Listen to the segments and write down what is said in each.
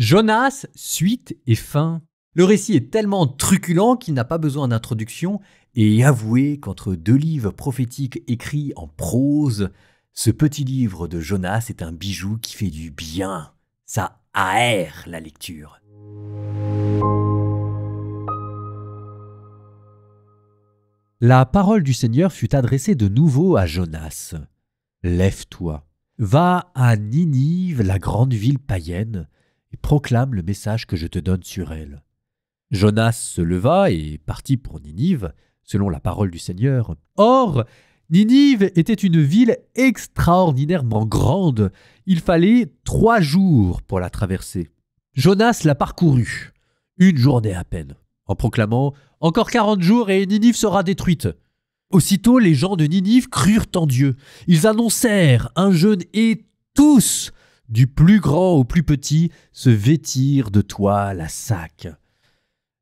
Jonas, suite et fin. Le récit est tellement truculent qu'il n'a pas besoin d'introduction, et avouez qu'entre deux livres prophétiques écrits en prose, ce petit livre de Jonas est un bijou qui fait du bien. Ça aère la lecture. La parole du Seigneur fut adressée de nouveau à Jonas. « Lève-toi, va à Ninive, la grande ville païenne, et proclame le message que je te donne sur elle. » Jonas se leva et partit pour Ninive, selon la parole du Seigneur. Or, Ninive était une ville extraordinairement grande. Il fallait 3 jours pour la traverser. Jonas la parcourut, 1 journée à peine, en proclamant « Encore 40 jours et Ninive sera détruite ». Aussitôt, les gens de Ninive crurent en Dieu. Ils annoncèrent un jeûne et tous, du plus grand au plus petit, se vêtirent de toile à sac.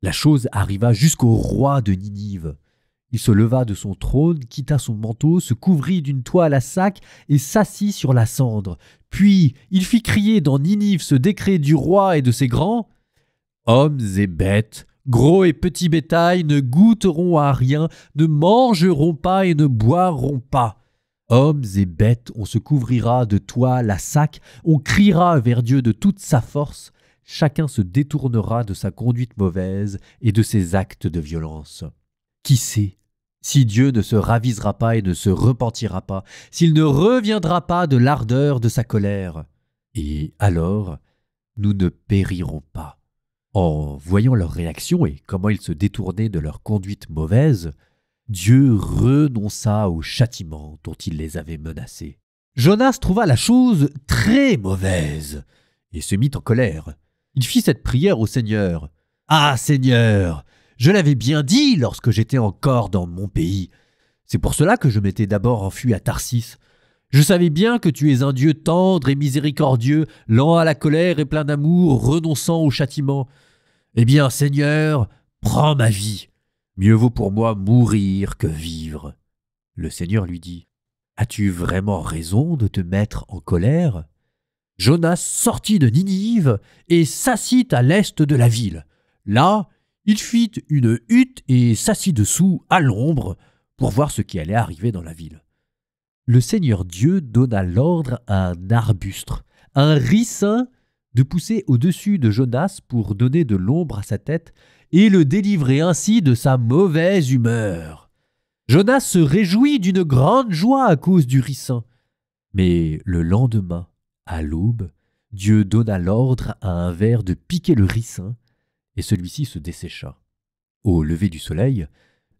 La chose arriva jusqu'au roi de Ninive. Il se leva de son trône, quitta son manteau, se couvrit d'une toile à sac et s'assit sur la cendre. Puis il fit crier dans Ninive ce décret du roi et de ses grands. « Hommes et bêtes, gros et petits bétail ne goûteront à rien, ne mangeront pas et ne boiront pas. Hommes et bêtes, on se couvrira de toile à sac, on criera vers Dieu de toute sa force. Chacun se détournera de sa conduite mauvaise et de ses actes de violence. Qui sait si Dieu ne se ravisera pas et ne se repentira pas, s'il ne reviendra pas de l'ardeur de sa colère. Et alors, nous ne périrons pas. » En voyant leur réaction et comment ils se détournaient de leur conduite mauvaise, Dieu renonça au châtiment dont il les avait menacés. Jonas trouva la chose très mauvaise et se mit en colère. Il fit cette prière au Seigneur. « Ah Seigneur, je l'avais bien dit lorsque j'étais encore dans mon pays. C'est pour cela que je m'étais d'abord enfui à Tarsis. Je savais bien que tu es un Dieu tendre et miséricordieux, lent à la colère et plein d'amour, renonçant au châtiment. Eh bien, Seigneur, prends ma vie. Mieux vaut pour moi mourir que vivre. » Le Seigneur lui dit, « As-tu vraiment raison de te mettre en colère ?» Jonas sortit de Ninive et s'assit à l'est de la ville. Là, il fit une hutte et s'assit dessous, à l'ombre, pour voir ce qui allait arriver dans la ville. Le Seigneur Dieu donna l'ordre à un arbuste, un ricin, de pousser au-dessus de Jonas pour donner de l'ombre à sa tête et le délivrer ainsi de sa mauvaise humeur. Jonas se réjouit d'une grande joie à cause du ricin. Mais le lendemain, à l'aube, Dieu donna l'ordre à un ver de piquer le ricin et celui-ci se dessécha. Au lever du soleil,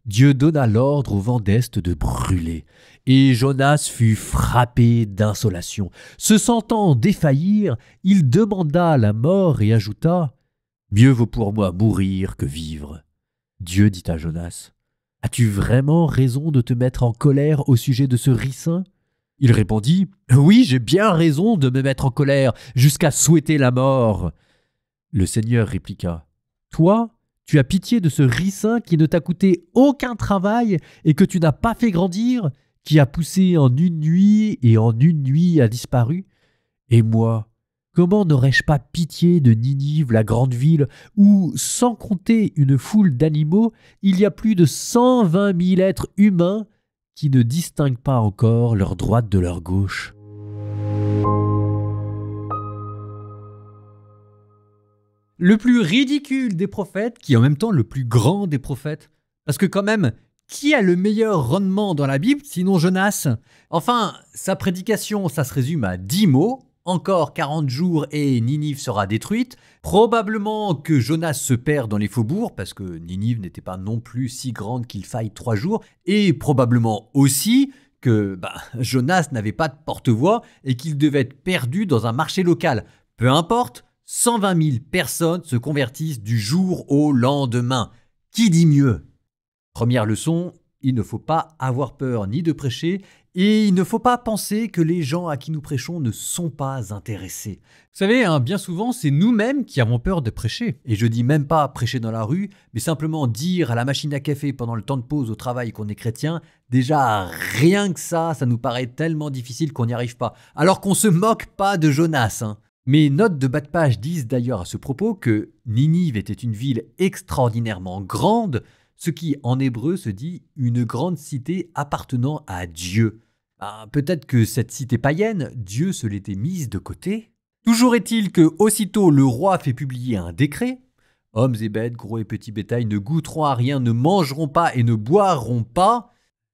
Dieu donna l'ordre au vent d'est de brûler, et Jonas fut frappé d'insolation. Se sentant défaillir, il demanda la mort et ajouta « Mieux vaut pour moi mourir que vivre. » Dieu dit à Jonas « As-tu vraiment raison de te mettre en colère au sujet de ce ricin ?» Il répondit « Oui, j'ai bien raison de me mettre en colère, jusqu'à souhaiter la mort. » Le Seigneur répliqua « Toi, tu as pitié de ce ricin qui ne t'a coûté aucun travail et que tu n'as pas fait grandir, qui a poussé en 1 nuit et en 1 nuit a disparu. Et moi, comment n'aurais-je pas pitié de Ninive, la grande ville, où, sans compter une foule d'animaux, il y a plus de 120 000 êtres humains qui ne distinguent pas encore leur droite de leur gauche. » Le plus ridicule des prophètes, qui est en même temps le plus grand des prophètes. Parce que quand même, qui a le meilleur rendement dans la Bible, sinon Jonas? Enfin, sa prédication, ça se résume à 10 mots. Encore 40 jours et Ninive sera détruite. Probablement que Jonas se perd dans les faubourgs, parce que Ninive n'était pas non plus si grande qu'il faille 3 jours. Et probablement aussi que Jonas n'avait pas de porte-voix et qu'il devait être perdu dans un marché local. Peu importe. 120 000 personnes se convertissent du jour au lendemain. Qui dit mieux? Première leçon, il ne faut pas avoir peur ni de prêcher et il ne faut pas penser que les gens à qui nous prêchons ne sont pas intéressés. Vous savez, bien souvent, c'est nous-mêmes qui avons peur de prêcher. Et je dis même pas prêcher dans la rue, mais simplement dire à la machine à café pendant le temps de pause au travail qu'on est chrétien, déjà rien que ça nous paraît tellement difficile qu'on n'y arrive pas. Alors qu'on se moque pas de Jonas, Mes notes de bas de page disent d'ailleurs à ce propos que Ninive était une ville extraordinairement grande, ce qui en hébreu se dit une grande cité appartenant à Dieu. Peut-être que cette cité païenne, Dieu se l'était mise de côté. Toujours est-il que aussitôt le roi fait publier un décret. Hommes et bêtes, gros et petits bétail ne goûteront à rien, ne mangeront pas et ne boiront pas.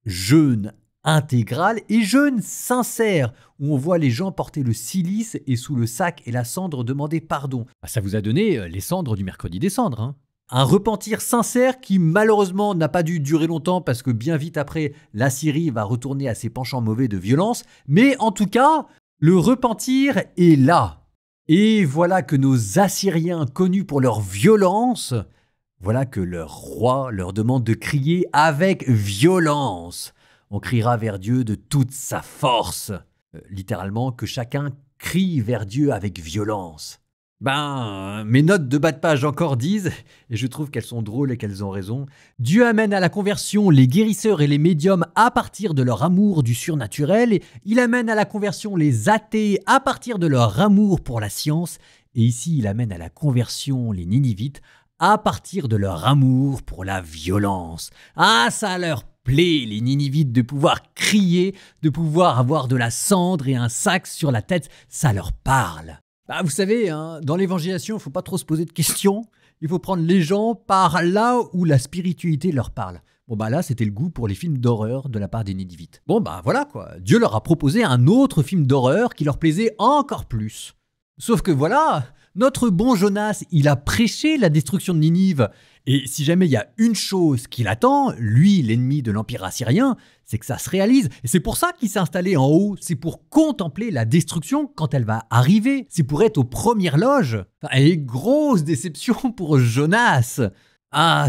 Jeûne intégral et jeûne sincère, où on voit les gens porter le cilice et sous le sac et la cendre demander pardon. Ça vous a donné les cendres du mercredi des cendres, hein. Un repentir sincère qui malheureusement n'a pas dû durer longtemps parce que bien vite après, la Syrie va retourner à ses penchants mauvais de violence. Mais en tout cas, le repentir est là. Et voilà que nos Assyriens, connus pour leur violence, voilà que leur roi leur demande de crier avec violence. On criera vers Dieu de toute sa force. Littéralement, que chacun crie vers Dieu avec violence. Mes notes de bas de page encore disent, et je trouve qu'elles sont drôles et qu'elles ont raison, Dieu amène à la conversion les guérisseurs et les médiums à partir de leur amour du surnaturel, et il amène à la conversion les athées à partir de leur amour pour la science, et ici il amène à la conversion les Ninivites à partir de leur amour pour la violence. Ça leur plaît, les Ninivites, de pouvoir crier, de pouvoir avoir de la cendre et un sac sur la tête, ça leur parle. Vous savez, dans l'évangélisation, il ne faut pas trop se poser de questions. Il faut prendre les gens par là où la spiritualité leur parle. Là, c'était le goût pour les films d'horreur de la part des Ninivites. Voilà quoi. Dieu leur a proposé un autre film d'horreur qui leur plaisait encore plus. Sauf que voilà, notre bon Jonas, il a prêché la destruction de Ninive. Et si jamais il y a une chose qui l'attend, lui, l'ennemi de l'Empire assyrien, c'est que ça se réalise. Et c'est pour ça qu'il s'est installé en haut. C'est pour contempler la destruction quand elle va arriver. C'est pour être aux premières loges. Et grosse déception pour Jonas.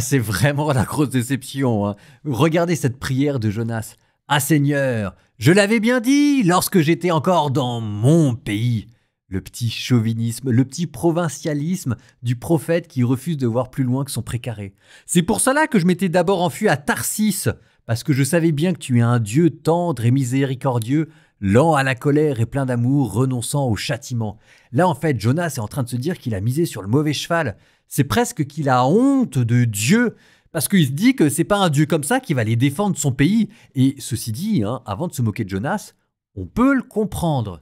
C'est vraiment la grosse déception, hein. Regardez cette prière de Jonas. Seigneur, je l'avais bien dit lorsque j'étais encore dans mon pays. Le petit chauvinisme, le petit provincialisme du prophète qui refuse de voir plus loin que son précaré. C'est pour cela que je m'étais d'abord enfui à Tarsis, parce que je savais bien que tu es un Dieu tendre et miséricordieux, lent à la colère et plein d'amour, renonçant au châtiment. Là, en fait, Jonas est en train de se dire qu'il a misé sur le mauvais cheval. C'est presque qu'il a honte de Dieu, parce qu'il se dit que c'est pas un Dieu comme ça qui va aller défendre son pays. Et ceci dit, avant de se moquer de Jonas, on peut le comprendre.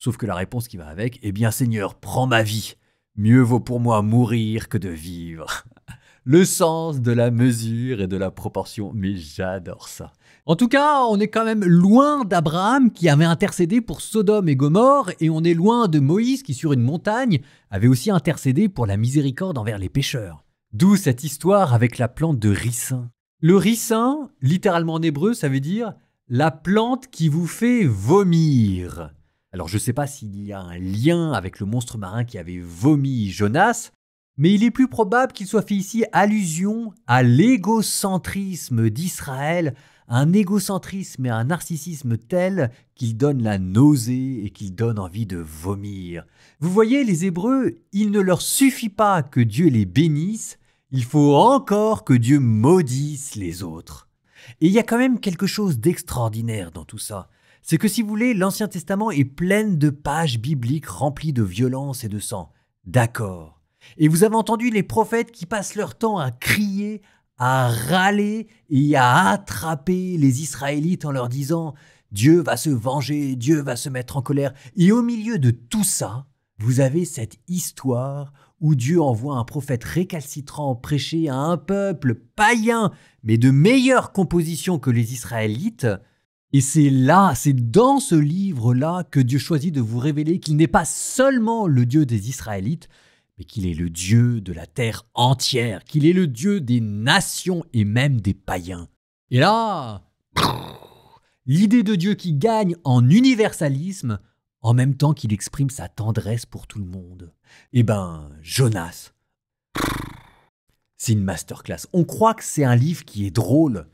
Sauf que la réponse qui va avec, Seigneur, prends ma vie. Mieux vaut pour moi mourir que de vivre. Le sens de la mesure et de la proportion, mais j'adore ça. En tout cas, on est quand même loin d'Abraham qui avait intercédé pour Sodome et Gomorrhe, et on est loin de Moïse qui, sur une montagne, avait aussi intercédé pour la miséricorde envers les pécheurs. D'où cette histoire avec la plante de ricin. Le ricin, littéralement en hébreu, ça veut dire « la plante qui vous fait vomir ». Alors je ne sais pas s'il y a un lien avec le monstre marin qui avait vomi Jonas, mais il est plus probable qu'il soit fait ici allusion à l'égocentrisme d'Israël, un égocentrisme et un narcissisme tel qu'il donne la nausée et qu'il donne envie de vomir. Vous voyez, les Hébreux, il ne leur suffit pas que Dieu les bénisse, il faut encore que Dieu maudisse les autres. Et il y a quand même quelque chose d'extraordinaire dans tout ça. C'est que si vous voulez, l'Ancien Testament est plein de pages bibliques remplies de violence et de sang. D'accord. Et vous avez entendu les prophètes qui passent leur temps à crier, à râler et à attraper les Israélites en leur disant « Dieu va se venger, Dieu va se mettre en colère ». Et au milieu de tout ça, vous avez cette histoire où Dieu envoie un prophète récalcitrant prêcher à un peuple païen, mais de meilleure composition que les Israélites. Et c'est dans ce livre-là que Dieu choisit de vous révéler qu'il n'est pas seulement le Dieu des Israélites, mais qu'il est le Dieu de la terre entière, qu'il est le Dieu des nations et même des païens. Et là, l'idée de Dieu qui gagne en universalisme, en même temps qu'il exprime sa tendresse pour tout le monde. Jonas, c'est une masterclass. On croit que c'est un livre qui est drôle.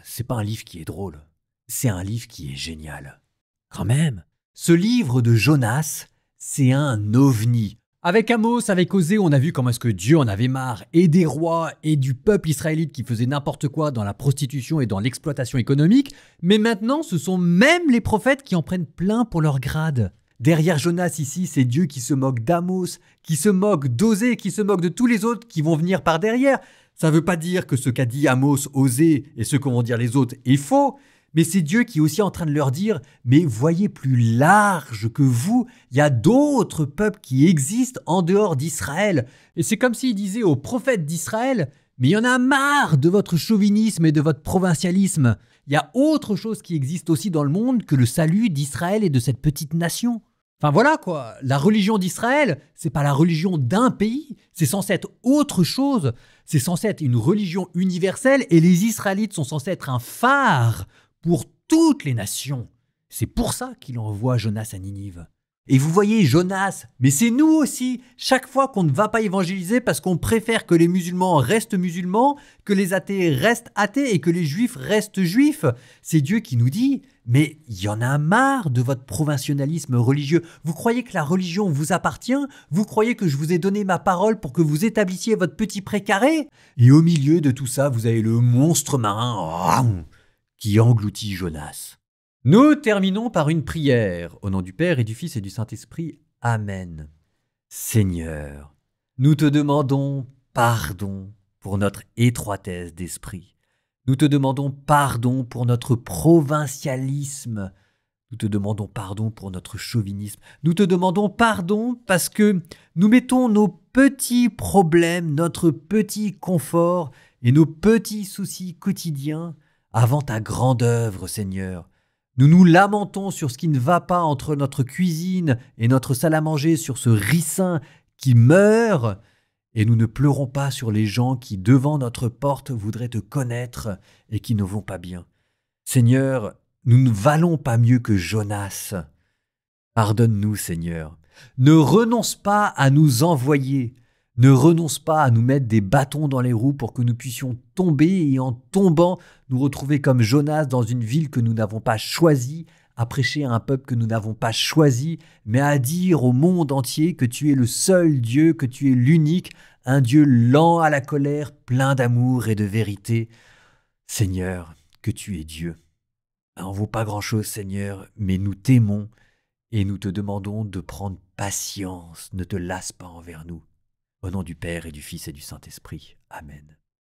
C'est pas un livre qui est drôle. C'est un livre qui est génial. Quand même. Ce livre de Jonas, c'est un ovni. Avec Amos, avec Osée, on a vu comment est-ce que Dieu en avait marre, et des rois, et du peuple israélite qui faisait n'importe quoi dans la prostitution et dans l'exploitation économique. Mais maintenant, ce sont même les prophètes qui en prennent plein pour leur grade. Derrière Jonas ici, c'est Dieu qui se moque d'Amos, qui se moque d'Osée, qui se moque de tous les autres qui vont venir par derrière. Ça ne veut pas dire que ce qu'a dit Amos, Osée et ce que vont dire les autres est faux, mais c'est Dieu qui est aussi en train de leur dire « Mais voyez plus large que vous, il y a d'autres peuples qui existent en dehors d'Israël. » Et c'est comme s'il disait aux prophètes d'Israël « Mais il y en a marre de votre chauvinisme et de votre provincialisme. Il y a autre chose qui existe aussi dans le monde que le salut d'Israël et de cette petite nation. » Enfin voilà quoi, la religion d'Israël, c'est pas la religion d'un pays, c'est censé être autre chose, c'est censé être une religion universelle et les Israélites sont censés être un phare pour toutes les nations. C'est pour ça qu'il envoie Jonas à Ninive. Et vous voyez, Jonas, mais c'est nous aussi, chaque fois qu'on ne va pas évangéliser parce qu'on préfère que les musulmans restent musulmans, que les athées restent athées et que les juifs restent juifs. C'est Dieu qui nous dit « Mais il y en a marre de votre provincialisme religieux. Vous croyez que la religion vous appartient? Vous croyez que je vous ai donné ma parole pour que vous établissiez votre petit précaré? » Et au milieu de tout ça, vous avez le monstre marin qui engloutit Jonas. Nous terminons par une prière, au nom du Père et du Fils et du Saint-Esprit. Amen. Seigneur, nous te demandons pardon pour notre étroitesse d'esprit. Nous te demandons pardon pour notre provincialisme. Nous te demandons pardon pour notre chauvinisme. Nous te demandons pardon parce que nous mettons nos petits problèmes, notre petit confort et nos petits soucis quotidiens avant ta grande œuvre, Seigneur. Nous nous lamentons sur ce qui ne va pas entre notre cuisine et notre salle à manger, sur ce ricin qui meurt, et nous ne pleurons pas sur les gens qui, devant notre porte, voudraient te connaître et qui ne vont pas bien. Seigneur, nous ne valons pas mieux que Jonas. Pardonne-nous, Seigneur. Ne renonce pas à nous envoyer. Ne renonce pas à nous mettre des bâtons dans les roues pour que nous puissions tomber et en tombant, nous retrouver comme Jonas dans une ville que nous n'avons pas choisie, à prêcher à un peuple que nous n'avons pas choisi, mais à dire au monde entier que tu es le seul Dieu, que tu es l'unique, un Dieu lent à la colère, plein d'amour et de vérité. Seigneur, que tu es Dieu. Ça n'en vaut pas grand-chose, Seigneur, mais nous t'aimons et nous te demandons de prendre patience, ne te lasse pas envers nous. Au nom du Père et du Fils et du Saint-Esprit. Amen.